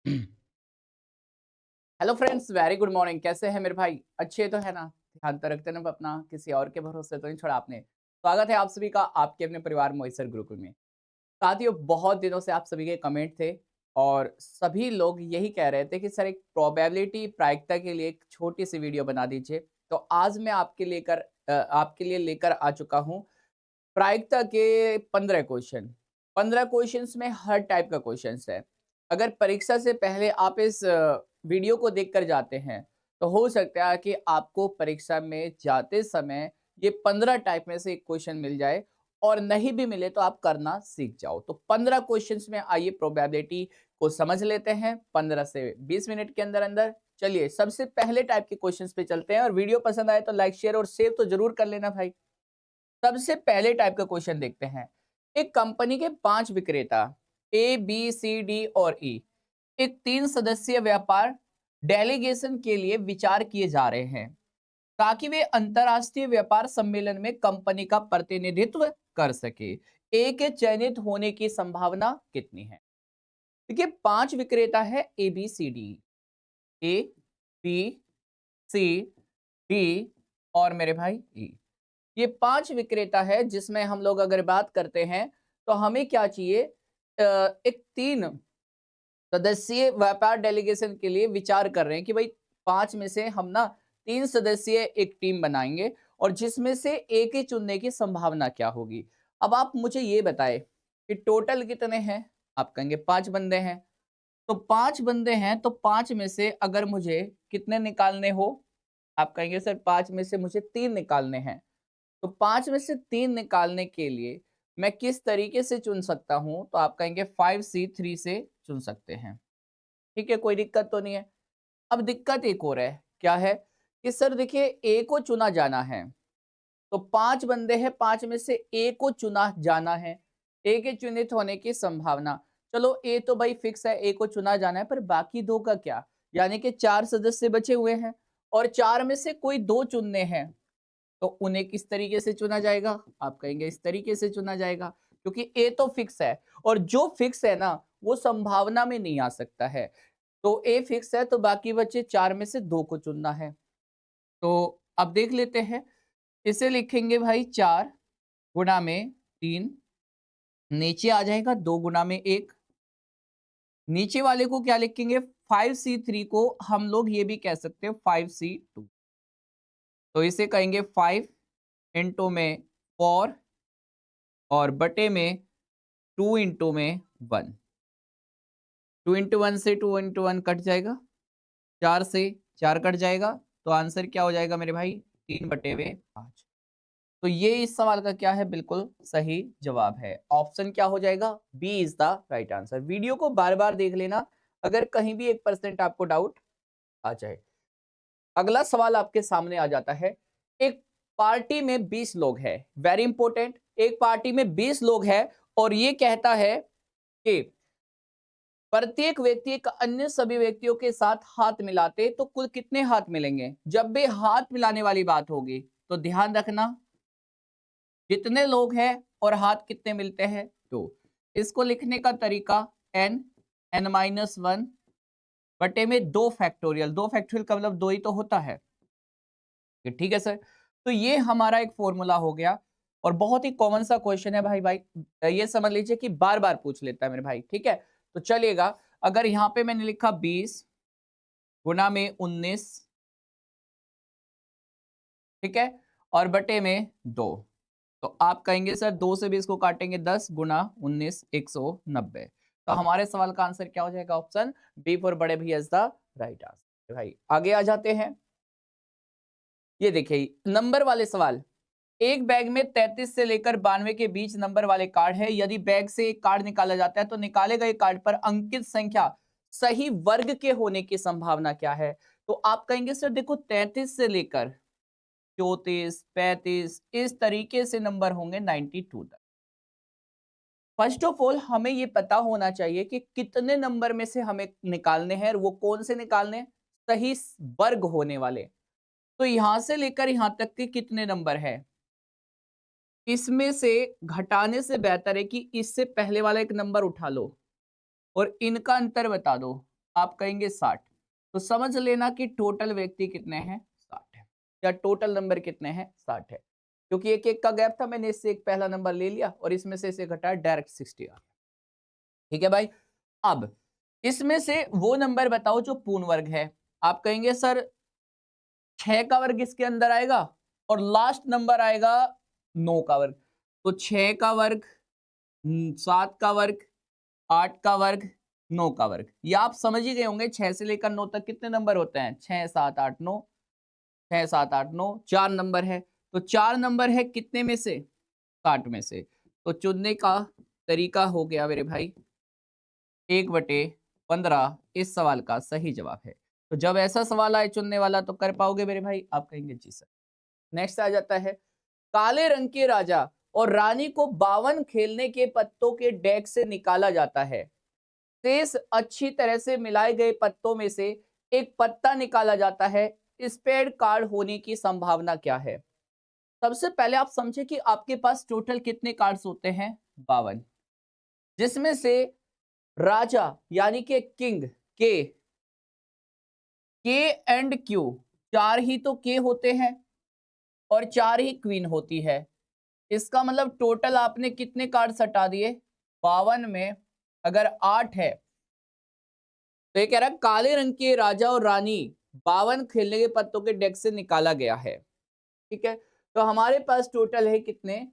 Hello friends, very good morning. कैसे हैं मेरे भाई? अच्छे तो है ना? ध्यान तो रखते ना अपना, किसी और के भरोसे तो नहीं छोड़ा आपने। स्वागत है आप सभी का आपके अपने परिवार मोहिसर गुरुकुल में। साथियों, बहुत दिनों से आप सभी के कमेंट थे और सभी लोग यही कह रहे थे कि सर एक प्रोबेबिलिटी प्रायिकता के लिए एक छोटी सी वीडियो बना दीजिए। तो आज मैं आपके लिए लेकर आ चुका हूँ प्रायिकता के 15 क्वेश्चन। 15 क्वेश्चंस में हर टाइप का क्वेश्चंस है। अगर परीक्षा से पहले आप इस वीडियो को देखकर जाते हैं, तो हो सकता है कि आपको परीक्षा में जाते समय ये 15 टाइप में से एक क्वेश्चन मिल जाए और नहीं भी मिले तो आप करना सीख जाओ। तो 15 क्वेश्चंस में आइए प्रोबेबिलिटी को समझ लेते हैं 15 से 20 मिनट के अंदर-अंदर। चलिए सबसे पहले टाइप के क्वेश्चंस पे चलते हैं और वीडियो पसंद आए तो लाइक, शेयर और सेव तो ज़रूर कर लेना भाई। सबसे पहले टाइप का क्वेश्चन देखते हैं। एक कंपनी के 5 विक्रेता ए, बी, सी, डी और ई एक 3 सदस्यीय व्यापार डेलीगेशन के लिए विचार किए जा रहे हैं ताकि वे अंतरराष्ट्रीय व्यापार सम्मेलन में कंपनी का प्रतिनिधित्व कर सके। ए के चयनित होने की संभावना कितनी है? देखिए 5 विक्रेता है ए, बी, सी, डी। ए, बी, सी, डी और मेरे भाई ई। ये 5 विक्रेता है जिसमें हम लोग अगर बात करते हैं तो हमें क्या चाहिए? एक 3 सदस्यीय व्यापार डेलीगेशन के लिए विचार कर रहे हैं कि भाई 5 में से हम ना 3 सदस्यीय एक टीम बनाएँगे और जिसमें से एक ही चुनने की संभावना क्या होगी? अब आप मुझे ये बताएँ कि टोटल कितने हैं? आप कहेंगे 5 बंदे हैं। तो 5 बंदे हैं तो 5 में से अगर मुझे कितने निकालने हो? आप कहेंगे सर 5 में से मुझे 3 निकालने हैं। तो 5 में से 3 निकालने के लिए मैं किस तरीके से चुन सकता हूँ? तो आप कहेंगे 5C3 से चुन सकते हैं। ठीक है, कोई दिक्कत तो नहीं है। अब दिक्कत एक और है, क्या है? कि सर देखिए ए को चुना जाना है, तो 5 बंदे हैं, 5 में से ए को चुना जाना है। ए के चुनित होने की संभावना, चलो ए तो भाई फिक्स है, ए को चुना जाना है, पर बाकी 2 का क्या? यानी कि 4 सदस्य बचे हुए हैं और 4 में से कोई 2 चुनने हैं। तो उन्हें किस तरीके से चुना जाएगा? आप कहेंगे इस तरीके से चुना जाएगा, क्योंकि ए तो फिक्स है और जो फिक्स है ना, वो संभावना में नहीं आ सकता है। तो ए फिक्स है तो बाकी बचे 4 में से 2 को चुनना है। तो अब देख लेते हैं, इसे लिखेंगे भाई 4 गुणा में 3, नीचे आ जाएगा 2 गुणा में 1, नीचे वाले को क्या लिखेंगे? 5C3 को हम लोग ये भी कह सकते हैं 5C2। तो इसे कहेंगे 5 इंटू में 4 और बटे में 2 इंटू में 1। 2 इंटू 1 से 2 इंटू 1 कट जाएगा, 4 से 4 कट जाएगा, तो आंसर क्या हो जाएगा मेरे भाई? 3 बटे में 5। तो ये इस सवाल का क्या है? बिल्कुल सही जवाब है। ऑप्शन क्या हो जाएगा? B is the right answer. Video को बार-बार देख लेना, अगर कहीं भी 1% आपको डाउट आ जाए। अगला सवाल आपके सामने आ जाता है। एक पार्टी में 20 लोग हैं, वेरी इंपॉर्टेंट। एक पार्टी में 20 लोग हैं और ये कहता है कि प्रत्येक व्यक्ति एक अन्य सभी व्यक्तियों के साथ हाथ मिलाते तो कुल कितने हाथ मिलेंगे? जब भी हाथ मिलाने वाली बात होगी तो ध्यान रखना कितने लोग हैं और हाथ कितने मिलते हैं। तो इसको लिखने का तरीका n माइनस 1 बटे में 2 फैक्टोरियल। 2 फैक्टोरियल का मतलब 2 ही तो होता है। ठीक है सर। तो ये हमारा एक फॉर्मूला हो गया और बहुत ही कॉमन सा क्वेश्चन है भाई भाई। ये समझ लीजिए कि बार बार पूछ लेता है मेरे भाई। ठीक है, तो चलिएगा, अगर यहाँ पे मैंने लिखा 20 गुना में 19, ठीक है, और बटे में 2, तो आप कहेंगे सर 2 से 20 को काटेंगे 10 गुना 19 190। तो हमारे सवाल का आंसर क्या हो जाएगा? ऑप्शन बी फॉर बड़े भैया इज द राइट आंसर। भाई आगे आ जाते हैं। ये देखिए नंबर वाले सवाल। एक बैग में 33 से लेकर 92 के बीच नंबर वाले कार्ड है। यदि बैग से एक कार्ड निकाला जाता है तो निकाले गए कार्ड पर अंकित संख्या सही वर्ग के होने की संभावना क्या है? तो आप कहेंगे सर देखो 33 से लेकर 34 35 इस तरीके से नंबर होंगे 92 तक। फर्स्ट ऑफ ऑल हमें ये पता होना चाहिए कि कितने नंबर में से हमें निकालने हैं और वो कौन से निकालने हैं? सही वर्ग होने वाले। तो यहां से लेकर यहां तक के कितने नंबर है? इसमें से घटाने से बेहतर है कि इससे पहले वाला एक नंबर उठा लो और इनका अंतर बता दो। आप कहेंगे 60। तो समझ लेना कि टोटल व्यक्ति कितने हैं, 60 है, या टोटल नंबर कितने हैं, 60 है। क्योंकि एक एक का गैप था, मैंने इससे एक पहला नंबर ले लिया और इसमें से इसे घटाया, डायरेक्ट 60 आ गया। ठीक है भाई। अब इसमें से वो नंबर बताओ जो पूर्ण वर्ग है। आप कहेंगे सर 6 का वर्ग इसके अंदर आएगा और लास्ट नंबर आएगा 9 का वर्ग। तो 6 का वर्ग, 7 का वर्ग, 8 का वर्ग, 9 का वर्ग। ये आप समझ ही गए होंगे 6 से लेकर 9 तक कितने नंबर होते हैं, 6 7 8 9, 6 7 8 9, 4 नंबर है। तो 4 नंबर है कितने में से, 60 में से। तो चुनने का तरीका हो गया मेरे भाई 1/15 इस सवाल का सही जवाब है। तो जब ऐसा सवाल आए चुनने वाला तो कर पाओगे मेरे भाई, आप कहेंगे जी सर। नेक्स्ट आ जाता है, काले रंग के राजा और रानी को 52 खेलने के पत्तों के डेक से निकाला जाता है। शेष अच्छी तरह से मिलाए गए पत्तों में से एक पत्ता निकाला जाता है। स्पेड कार्ड होने की संभावना क्या है। सबसे पहले आप समझे कि आपके पास टोटल कितने कार्ड्स होते हैं, 52, जिसमें से राजा यानी कि किंग के एंड क्यू, 4 ही तो के होते हैं और 4 ही क्वीन होती है। इसका मतलब टोटल आपने कितने कार्ड्स हटा दिए, 52 में अगर 8 है तो ये कह रहा है काले रंग के राजा और रानी 52 खेलने के पत्तों के डेक से निकाला गया है। ठीक है, तो हमारे पास टोटल है कितने,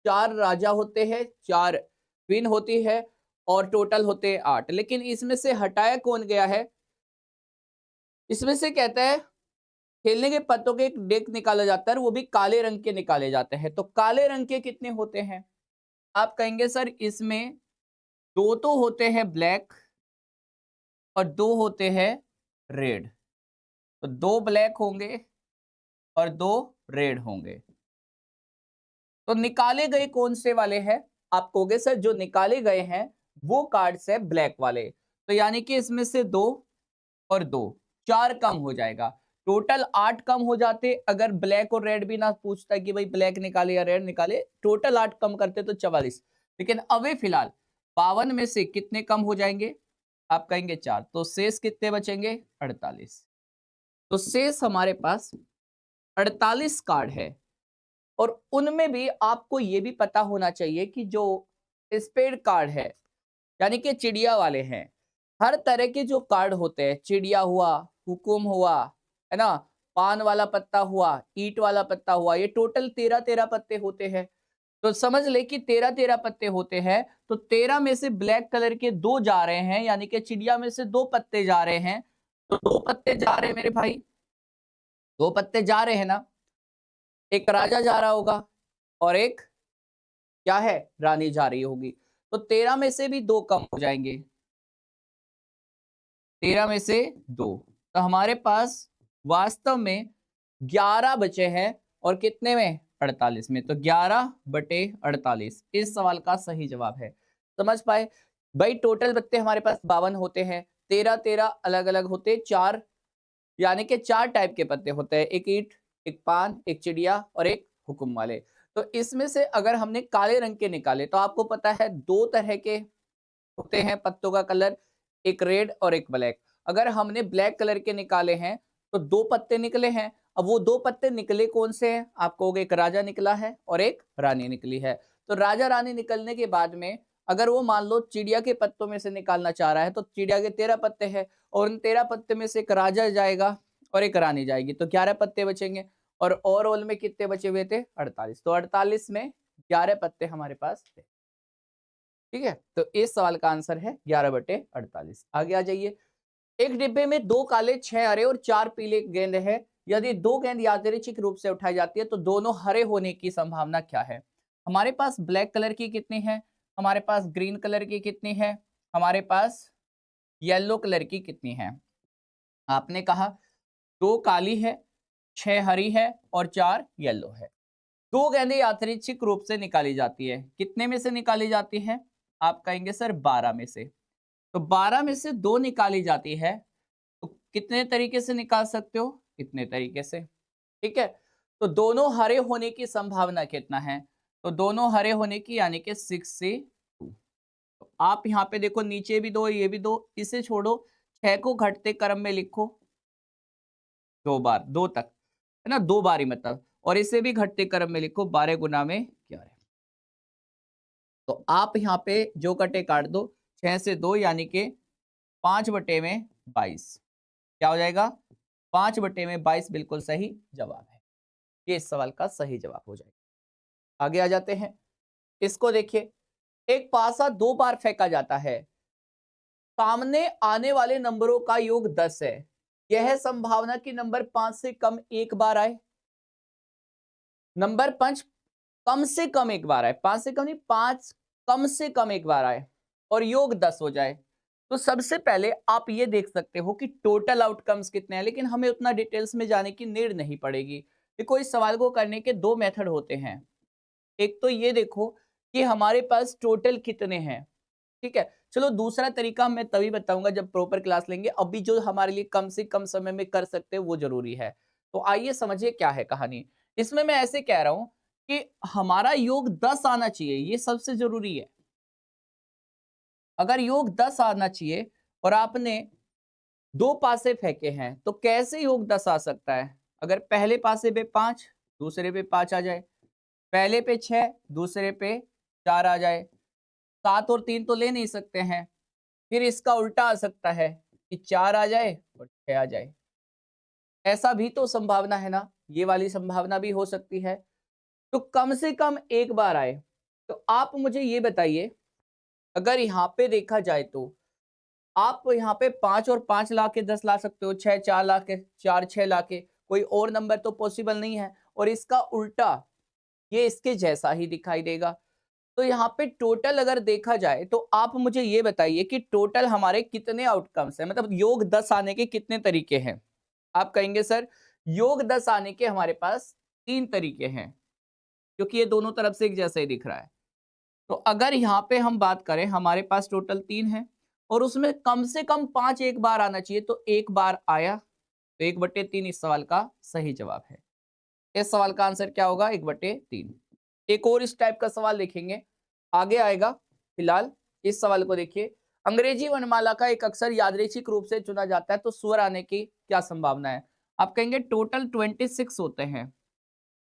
4 राजा होते हैं, 4 क्वीन होती है और टोटल होते हैं 8। लेकिन इसमें से हटाया कौन गया है, इसमें से कहता है खेलने के पत्तों के एक डेक निकाला जाता है, वो भी काले रंग के निकाले जाते हैं। तो काले रंग के कितने होते हैं, आप कहेंगे सर इसमें 2 तो होते हैं ब्लैक और 2 होते हैं रेड। तो 2 ब्लैक होंगे और 2 रेड होंगे। तो निकाले गए कौन से वाले हैं, आप कहोगे सर जो निकाले गए हैं वो कार्ड्स है ब्लैक वाले। तो यानी कि इसमें से 2 और 2, 4 कम हो जाएगा। टोटल 8 कम हो जाते अगर ब्लैक और रेड भी ना पूछता कि भाई ब्लैक निकाले या रेड निकाले, टोटल 8 कम करते तो 44। लेकिन अभी फिलहाल 52 में से कितने कम हो जाएंगे, आप कहेंगे 4, तो शेष कितने बचेंगे, 48। तो शेष हमारे पास 48 कार्ड है और उनमें भी आपको ये भी पता होना चाहिए कि जो स्पेड कार्ड है यानी कि चिड़िया वाले हैं, हर तरह के जो कार्ड होते हैं, चिड़िया हुआ, हुकुम हुआ, है ना, पान वाला पत्ता हुआ, ईंट वाला पत्ता हुआ, ये टोटल 13-13 पत्ते होते हैं। तो समझ ले कि 13-13 पत्ते होते हैं। तो 13 में से ब्लैक कलर के 2 जा रहे हैं, यानी कि चिड़िया में से 2 पत्ते जा रहे हैं। तो 2 पत्ते जा रहे हैं मेरे भाई, 2 पत्ते जा रहे हैं ना, एक राजा जा रहा होगा और एक क्या है, रानी जा रही होगी। तो 13 में से भी 2 कम हो जाएंगे, 13 में से 2। तो हमारे पास वास्तव में 11 बचे हैं और कितने में, 48 में। तो 11/48 इस सवाल का सही जवाब है। समझ पाए भाई, टोटल पत्ते हमारे पास 52 होते हैं, 13-13 अलग अलग होते, 4 यानी कि 4 टाइप के पत्ते होते हैं, एक ईंट, एक पान, एक चिड़िया और एक हुक्म वाले। तो इसमें से अगर हमने काले रंग के निकाले तो आपको पता है 2 तरह के होते हैं पत्तों का कलर, एक रेड और एक ब्लैक। अगर हमने ब्लैक कलर के निकाले हैं तो 2 पत्ते निकले हैं। अब वो 2 पत्ते निकले कौन से हैं, आप कहोगे एक राजा निकला है और एक रानी निकली है। तो राजा रानी निकलने के बाद में अगर वो मान लो चिड़िया के पत्तों में से निकालना चाह रहा है तो चिड़िया के 13 पत्ते हैं और उन 13 पत्ते में से एक राजा जाएगा और एक रानी जाएगी, तो 11 पत्ते बचेंगे। और ओवरऑल में कितने बचे हुए थे, 48। तो 48 में 11 पत्ते हमारे पास थे। ठीक है, तो इस सवाल का आंसर है 11/48। आगे आ जाइए, एक डिब्बे में 2 काले, 6 हरे और 4 पीले गेंद है। यदि 2 गेंद यादृच्छिक रूप से उठाई जाती है तो दोनों हरे होने की संभावना क्या है। हमारे पास ब्लैक कलर की कितनी है, हमारे पास ग्रीन कलर की कितनी है, हमारे पास येलो कलर की कितनी है। आपने कहा 2 काली है, 6 हरी है और 4 येलो है। 2 गेंदें यादृच्छिक रूप से निकाली जाती है, कितने में से निकाली जाती है, आप कहेंगे सर 12 में से। तो 12 में से 2 निकाली जाती है, तो कितने तरीके से निकाल सकते हो, इतने तरीके से। ठीक है, तो दोनों हरे होने की संभावना कितना है, तो दोनों हरे होने की यानी कि 6 से 2। तो आप यहाँ पे देखो नीचे भी 2 ये भी 2, इसे छोड़ो 6 को घटते क्रम में लिखो 2 बार, 2 तक, है ना, 2 बार ही मतलब, और इसे भी घटते क्रम में लिखो 12 गुना में 11। तो आप यहाँ पे जो कटे काट दो, 6 से 2 यानी कि 5/22। क्या हो जाएगा? 5/22 बिल्कुल सही जवाब है। ये इस सवाल का सही जवाब हो जाएगा। आगे आ जाते हैं। इसको देखिए, एक पासा 2 बार फेंका जाता है, सामने आने वाले नंबरों का योग 10 है, यह संभावना कि नंबर 5 से कम एक बार आए। नंबर 5 कम से कम एक बार आए, 5 से कम नहीं, 5 कम से कम एक बार आए और योग 10 हो जाए। तो सबसे पहले आप ये देख सकते हो कि टोटल आउटकम्स कितने हैं, लेकिन हमें उतना डिटेल्स में जाने की नीड नहीं पड़ेगी। देखो, इस सवाल को करने के 2 मेथड होते हैं। एक तो ये देखो कि हमारे पास टोटल कितने हैं, ठीक है। चलो, दूसरा तरीका मैं तभी बताऊंगा जब प्रॉपर क्लास लेंगे। अभी जो हमारे लिए कम से कम समय में कर सकते हैं वो जरूरी है। तो आइए समझिए क्या है कहानी। इसमें मैं ऐसे कह रहा हूं कि हमारा योग 10 आना चाहिए, ये सबसे जरूरी है। अगर योग 10 आना चाहिए और आपने 2 पासे फेंके हैं, तो कैसे योग 10 आ सकता है? अगर पहले पासे पे 5, दूसरे पे 5 आ जाए, पहले पे 6, दूसरे पे 4 आ जाए, 7 और 3 तो ले नहीं सकते हैं। फिर इसका उल्टा आ सकता है कि 4 आ जाए और 6 आ जाए। ऐसा भी तो संभावना है ना, ये वाली संभावना भी हो सकती है। तो कम से कम एक बार आए। तो आप मुझे ये बताइए, अगर यहाँ पे देखा जाए तो आप यहाँ पे 5 और 5 ला के 10 ला सकते हो, 6 4 ला के, 4 6 ला के, कोई और नंबर तो पॉसिबल नहीं है। और इसका उल्टा ये इसके जैसा ही दिखाई देगा। तो यहाँ पे टोटल अगर देखा जाए तो आप मुझे ये बताइए कि टोटल हमारे कितने आउटकम्स हैं, मतलब योग 10 आने के कितने तरीके हैं। आप कहेंगे सर, योग 10 आने के हमारे पास 3 तरीके हैं, क्योंकि ये दोनों तरफ से एक जैसा ही दिख रहा है। तो अगर यहाँ पे हम बात करें, हमारे पास टोटल 3 है और उसमें कम से कम 5 एक बार आना चाहिए, तो एक बार आया, तो 1/3 इस सवाल का सही जवाब है। इस सवाल का आंसर क्या होगा? 1/3। एक और इस टाइप का सवाल देखेंगे, आगे आएगा। फिलहाल इस सवाल को देखिए, अंग्रेजी वर्णमाला का एक अक्षर यादृच्छिक रूप से चुना जाता है, तो स्वर आने की क्या संभावना है? आप कहेंगे टोटल 26 होते हैं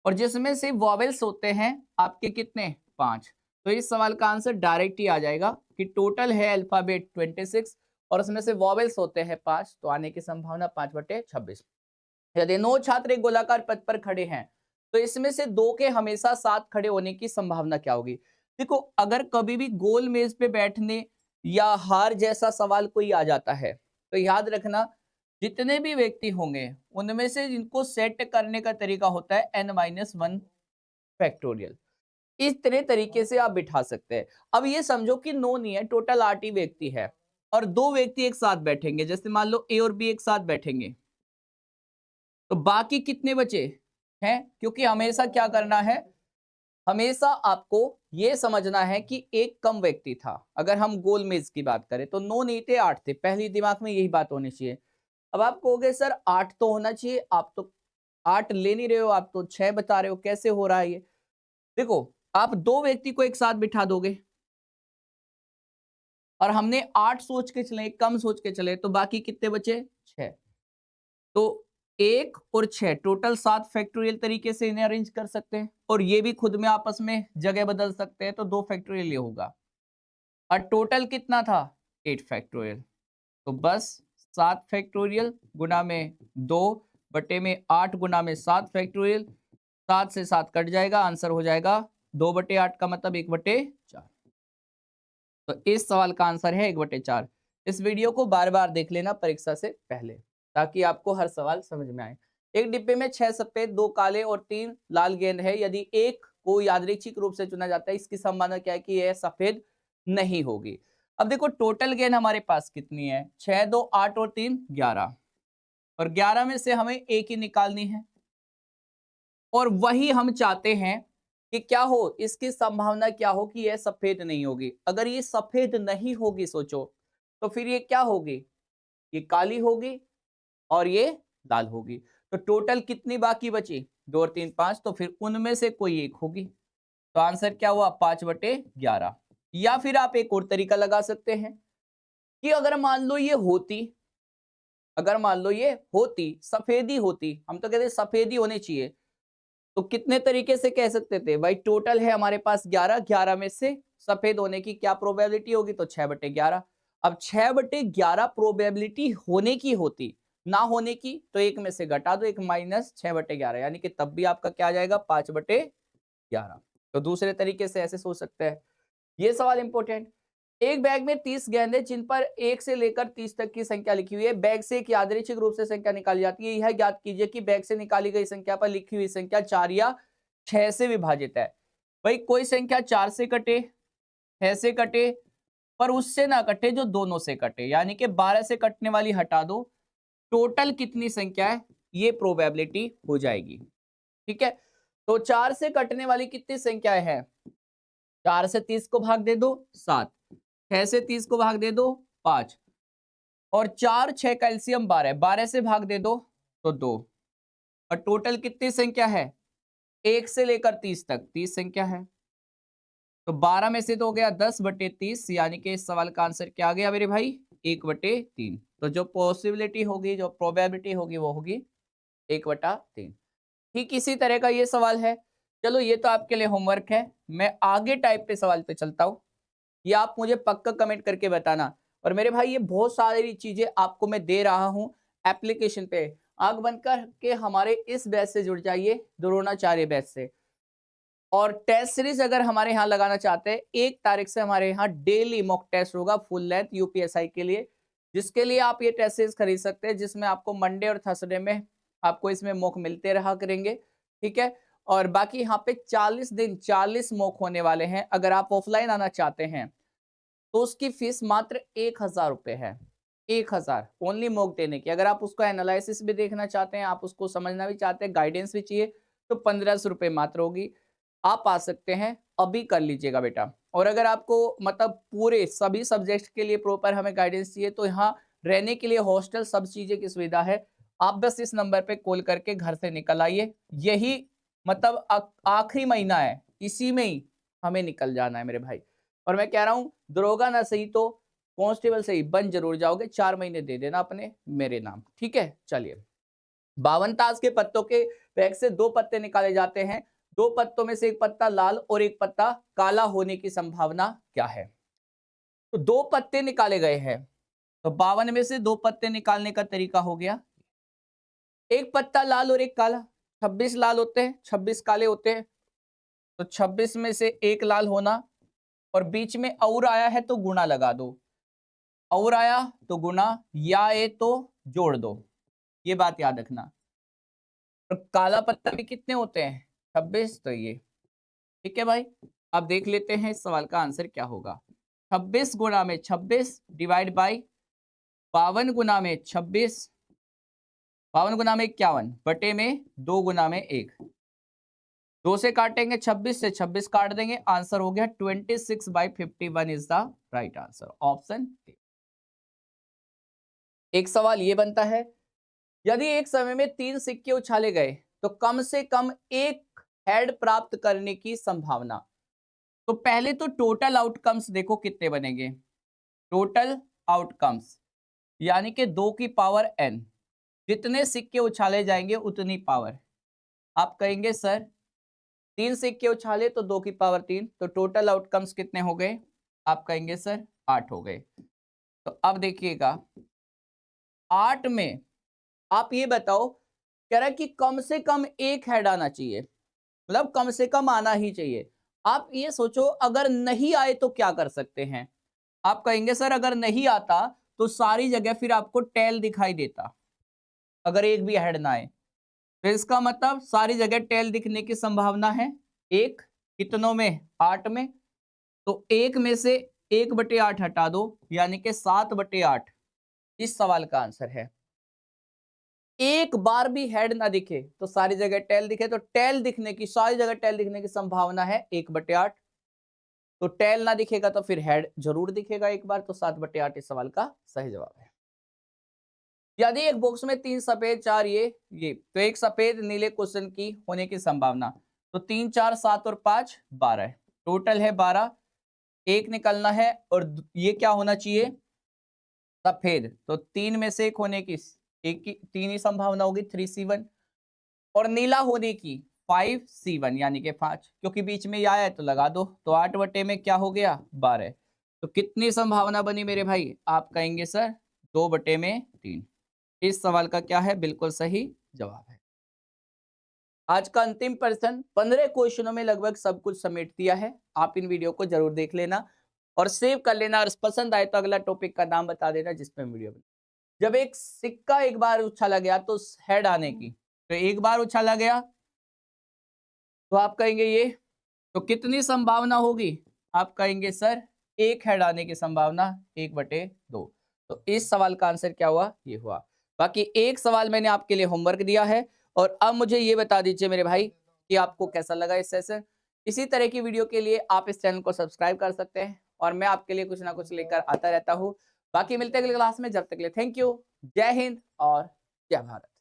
और जिसमें से वॉवेल्स होते हैं आपके कितने? 5। तो इस सवाल का आंसर डायरेक्ट ही आ जाएगा कि टोटल है अल्फाबेट 26 और उसमें से वॉवेल्स होते हैं 5, तो आने की संभावना 5/26। यदि 9 छात्र एक गोलाकार पथ पर खड़े हैं, तो इसमें से 2 के हमेशा साथ खड़े होने की संभावना क्या होगी? देखो, अगर कभी भी गोल मेज पे बैठने या हार जैसा सवाल कोई आ जाता है, तो याद रखना, जितने भी व्यक्ति होंगे उनमें से इनको सेट करने का तरीका होता है n-1 फैक्टोरियल। इस तरह तरीके से आप बिठा सकते हैं। अब ये समझो कि 9 नहीं है, टोटल 8 ही व्यक्ति है और 2 व्यक्ति एक साथ बैठेंगे, जैसे मान लो ए और बी एक साथ बैठेंगे, तो बाकी कितने बचे हैं? क्योंकि हमेशा क्या करना है, हमेशा आपको ये समझना है कि एक कम व्यक्ति था। अगर हम गोल मेज की बात करें तो 9 नहीं थे, 8 थे। पहली दिमाग में यही बात होनी चाहिए। अब आप कहोगे सर 8 तो होना चाहिए, आप तो 8 ले नहीं रहे हो, आप तो 6 बता रहे हो, कैसे हो रहा है ये? देखो, आप 2 व्यक्ति को एक साथ बिठा दोगे और हमने 8 सोच के चले, कम सोच के चले, तो बाकी कितने बचे? 6। तो 1 और 6 टोटल 7 फैक्टोरियल तरीके से इन्हें अरेंज कर सकते हैं और ये भी खुद में आपस में जगह बदल सकते हैं, तो 2 फैक्टोरियल ये होगा और टोटल कितना था? 8 फैक्टोरियल। तो बस 7 फैक्टोरियल गुना में 2 बटे में 8 गुना में 7 फैक्टोरियल, 7 से 7 कट जाएगा, आंसर हो जाएगा 2/8 का मतलब 1/4। तो इस सवाल का आंसर है 1/4। इस वीडियो को बार बार देख लेना परीक्षा से पहले, ताकि आपको हर सवाल समझ में आए। एक डिब्बे में 6 सफेद, 2 काले और 3 लाल गेंद है। यदि एक को यादृच्छिक रूप से चुना जाता है, इसकी संभावना क्या है कि यह सफेद नहीं होगी। अब देखो, टोटल गेंद हमारे पास कितनी है? 6 2 8 और 3 11, और 11 में से हमें एक ही निकालनी है और वही हम चाहते हैं कि क्या हो, इसकी संभावना क्या हो कि यह सफेद नहीं होगी। अगर ये सफेद नहीं होगी, सोचो, तो फिर ये क्या होगी? ये काली होगी और ये लाल होगी। तो टोटल कितनी बाकी बची? 2 और 3 5, तो फिर उनमें से कोई एक होगी। तो आंसर क्या हुआ? 5/11। या फिर आप एक और तरीका लगा सकते हैं कि अगर मान लो ये होती अगर मान लो ये होती, सफेदी होती, हम तो कहते सफेदी होनी चाहिए, तो कितने तरीके से कह सकते थे भाई? टोटल है हमारे पास 11, 11 में से सफेद होने की क्या प्रोबेबिलिटी होगी? तो 6/11। अब 6/11 प्रोबेबिलिटी होने की होती, ना होने की तो एक में से घटा दो, एक माइनस 6/11, यानी कि तब भी आपका क्या आ जाएगा? 5/11। तो दूसरे तरीके से ऐसे सोच सकते हैं। ये सवाल इंपॉर्टेंट। एक बैग में 30 गेंद है जिन पर 1 से लेकर 30 तक की संख्या लिखी हुई है। बैग से एक यादृच्छिक रूप से संख्या निकाली जाती है। यह ज्ञात कीजिए कि बैग से निकाली गई संख्या पर लिखी हुई संख्या 4 या 6 से विभाजित है। भाई कोई संख्या 4 से कटे, 6 से कटे, पर उससे ना कटे जो दोनों से कटे, यानी कि 12 से कटने वाली हटा दो, टोटल कितनी संख्या है ये प्रोबेबिलिटी हो जाएगी। ठीक है, तो 4 से कटने वाली कितनी संख्याएं हैं? 4 से 30 को भाग दे दो 7, 6 से 30 को भाग दे दो 5, और 4 6 कैल्शियम 12, 12 से भाग दे दो तो 2, और टोटल कितनी संख्या है? 1 से लेकर 30 तक 30 संख्या है। तो 12 में से तो हो गया 10/30, यानी कि इस सवाल का आंसर क्या आ गया मेरे भाई? 1/3। तो जो पॉसिबिलिटी होगी, जो प्रोबेबिलिटी होगी वो होगी 1/3। ठीक इसी तरह का ये सवाल है। चलो ये तो आपके लिए होमवर्क है। मैं आगे टाइप पे सवाल पे चलता हूँ, ये आप मुझे पक्का कमेंट करके बताना। और मेरे भाई ये बहुत सारी चीजें आपको मैं दे रहा हूँ एप्लीकेशन पे। आग बनकर के हमारे इस बैच से जुड़ जाइए, द्रोणाचार्य बैच से। और टेस्ट सीरीज अगर हमारे यहाँ लगाना चाहते हैं, 1 तारीख से हमारे यहाँ डेली मॉक टेस्ट होगा फुल लेंथ यूपीएसआई के लिए, जिसके लिए आप ये टेस्ट सीरीज खरीद सकते हैं, जिसमें आपको मंडे और थर्सडे में आपको इसमें मॉक मिलते रहा करेंगे। ठीक है, और बाकी यहाँ पे 40 दिन 40 मॉक होने वाले हैं। अगर आप ऑफलाइन आना चाहते हैं तो उसकी फीस मात्र 1000 रुपए है। 1000 ओनली मॉक देने की। अगर आप उसको एनालिसिस भी देखना चाहते हैं, आप उसको समझना भी चाहते हैं, गाइडेंस भी चाहिए, तो 1500 रुपए मात्र होगी। आप आ सकते हैं, अभी कर लीजिएगा बेटा। और अगर आपको मतलब पूरे सभी सब्जेक्ट के लिए प्रॉपर हमें गाइडेंस चाहिए, तो यहाँ रहने के लिए हॉस्टल सब चीजें की सुविधा है। आप बस इस नंबर पे कॉल करके घर से निकल आइए। यही मतलब आखिरी महीना है, इसी में ही हमें निकल जाना है मेरे भाई। और मैं कह रहा हूँ दरोगा ना सही तो कांस्टेबल सही बन जरूर जाओगे। 4 महीने दे देना अपने मेरे नाम। ठीक है, चलिए। 52 ताश के पत्तों के पैक से 2 पत्ते निकाले जाते हैं। 2 पत्तों में से एक पत्ता लाल और एक पत्ता काला होने की संभावना क्या है? तो 2 पत्ते निकाले गए हैं, तो 52 में से 2 पत्ते निकालने का तरीका हो गया, एक पत्ता लाल और एक काला। 26 लाल होते हैं, 26 काले होते हैं, तो 26 में से एक लाल होना, और बीच में और आया है तो गुणा लगा दो, और आया तो गुणा, या ए तो जोड़ दो। ये बात याद रखना। और काला पत्ता भी कितने होते हैं? 26। तो ये ठीक है भाई। अब देख लेते हैं इस सवाल का आंसर क्या होगा। 26 गुणा में 26 डिवाइड बाई 52 गुणा में 26, 52 गुणा में 51 बटे में 2 गुणा में 1। 2 से काटेंगे 26 से 26 काट देंगे, आंसर हो गया 26/51 is the right answer, option A. एक सवाल ये बनता है, यदि एक समय में 3 सिक्के उछाले गए तो कम से कम एक हेड प्राप्त करने की संभावना। तो पहले तो टोटल आउटकम्स देखो कितने बनेंगे। टोटल आउटकम्स यानी कि 2 की पावर n, जितने सिक्के उछाले जाएंगे उतनी पावर। आप कहेंगे सर 3 सिक्के उछाले तो 2 की पावर 3, तो टोटल आउटकम्स कितने हो गए? आप कहेंगे सर 8 हो गए। तो अब देखिएगा 8 में आप ये बताओ, कह रहा है कि कम से कम एक हेड आना चाहिए, मतलब कम से कम आना ही चाहिए। आप ये सोचो अगर नहीं आए तो क्या कर सकते हैं? आप कहेंगे सर अगर नहीं आता तो सारी जगह फिर आपको टेल दिखाई देता, अगर एक भी हेड ना आए। तो इसका मतलब सारी जगह टेल दिखने की संभावना है। एक कितनों में? 8 में। तो 1 में से 1/8 हटा दो, यानी कि 7/8 इस सवाल का आंसर है। एक बार भी हेड ना दिखे तो सारी जगह टेल दिखे, तो टेल दिखने की, सारी जगह टेल दिखने की संभावना है 1/8। तो टेल ना दिखेगा तो फिर हेड जरूर दिखेगा एक बार, तो 7/8 इस सवाल का सही जवाब है। यदि एक बॉक्स में 3 सफेद 4 ये तो एक सफेद नीले क्वेश्चन की होने की संभावना, तो 3 4 7 और 5 12, टोटल है 12। एक निकलना है और ये क्या होना चाहिए? सफेद। तो 3 में से एक होने की एक की 3 ही संभावना होगी 3C1 और नीला होने की 5C1 यानी कि 5, क्योंकि बीच में ये आया है तो लगा दो। तो 8 बटे में क्या हो गया 12। तो कितनी संभावना बनी मेरे भाई? आप कहेंगे सर 2 बटे में 3। इस सवाल का क्या है? बिल्कुल सही जवाब है। आज का अंतिम प्रश्न, 15 क्वेश्चनों में लगभग सब कुछ समेट दिया है। आप इन वीडियो को जरूर देख लेना और सेव कर लेना, और पसंद आए तो अगला टॉपिक का नाम बता देना जिसमें वीडियो बने। जब एक सिक्का एक बार उछाला गया तो हेड आने की, तो एक बार उछाला गया तो आप कहेंगे ये, तो कितनी संभावना होगी? आप कहेंगे सर एक हेड आने की संभावना 1/2। तो इस सवाल का आंसर क्या हुआ? ये हुआ। बाकी एक सवाल मैंने आपके लिए होमवर्क दिया है, और अब मुझे ये बता दीजिए मेरे भाई कि आपको कैसा लगा इस सेशन। इसी तरह की वीडियो के लिए आप इस चैनल को सब्सक्राइब कर सकते हैं, और मैं आपके लिए कुछ ना कुछ लेकर आता रहता हूँ। बाकी मिलते हैं अगली क्लास में, जब तक के लिए थैंक यू। जय हिंद और जय भारत।